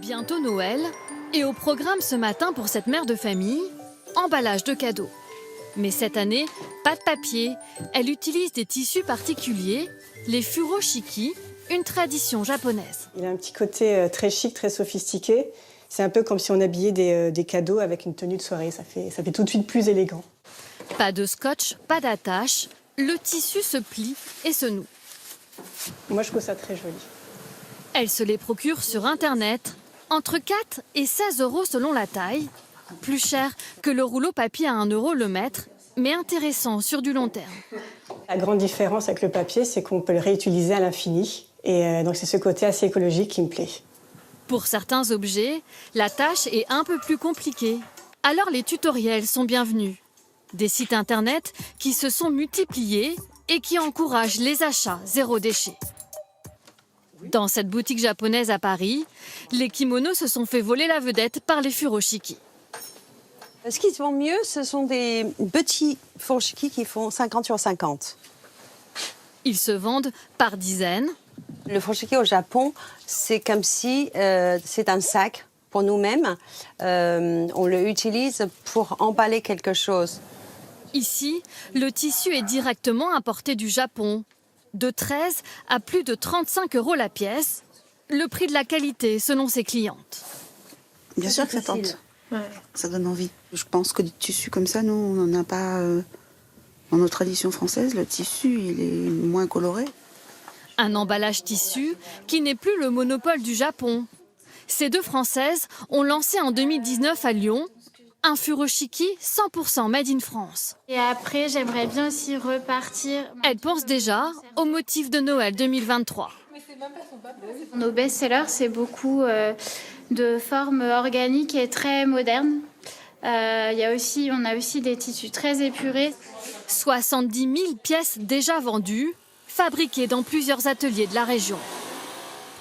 Bientôt Noël, et au programme ce matin pour cette mère de famille, emballage de cadeaux. Mais cette année, pas de papier, elle utilise des tissus particuliers, les furoshiki, une tradition japonaise. Il a un petit côté très chic, très sophistiqué. C'est un peu comme si on habillait des cadeaux avec une tenue de soirée, ça fait tout de suite plus élégant. Pas de scotch, pas d'attache, le tissu se plie et se noue. Moi, je trouve ça très joli. Elle se les procure sur Internet, entre 4 et 16 € selon la taille. Plus cher que le rouleau papier à 1 € le mètre, mais intéressant sur du long terme. La grande différence avec le papier, c'est qu'on peut le réutiliser à l'infini. Et donc c'est ce côté assez écologique qui me plaît. Pour certains objets, la tâche est un peu plus compliquée. Alors les tutoriels sont bienvenus. Des sites internet qui se sont multipliés et qui encouragent les achats zéro déchet. Dans cette boutique japonaise à Paris, les kimonos se sont fait voler la vedette par les furoshiki. Ce qui se vend mieux, ce sont des petits furoshiki qui font 50 sur 50. Ils se vendent par dizaines. Le furoshiki au Japon, c'est comme si c'est un sac pour nous-mêmes. On le utilise pour emballer quelque chose. Ici, le tissu est directement importé du Japon. De 13 à plus de 35 € la pièce. Le prix de la qualité selon ses clientes. Bien sûr que ça tente. Ouais. Ça donne envie. Je pense que des tissus comme ça, nous, on n'en a pas dans nos traditions françaises. Le tissu, il est moins coloré. Un emballage tissu qui n'est plus le monopole du Japon. Ces deux Françaises ont lancé en 2019 à Lyon un furoshiki 100% made in France. Et après, j'aimerais bien aussi repartir. Elle pense déjà au motif de Noël 2023. Nos best-sellers, c'est beaucoup de formes organiques et très modernes. On a aussi des tissus très épurés. 70 000 pièces déjà vendues, fabriquées dans plusieurs ateliers de la région.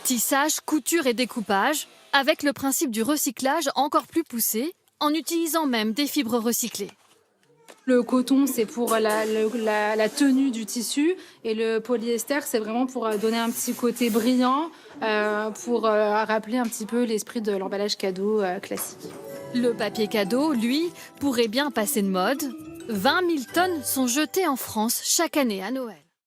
Tissage, couture et découpage, avec le principe du recyclage encore plus poussé, en utilisant même des fibres recyclées. Le coton, c'est pour la tenue du tissu, et le polyester, c'est vraiment pour donner un petit côté brillant, pour rappeler un petit peu l'esprit de l'emballage cadeau classique. Le papier cadeau, lui, pourrait bien passer de mode. 20 000 tonnes sont jetées en France chaque année à Noël.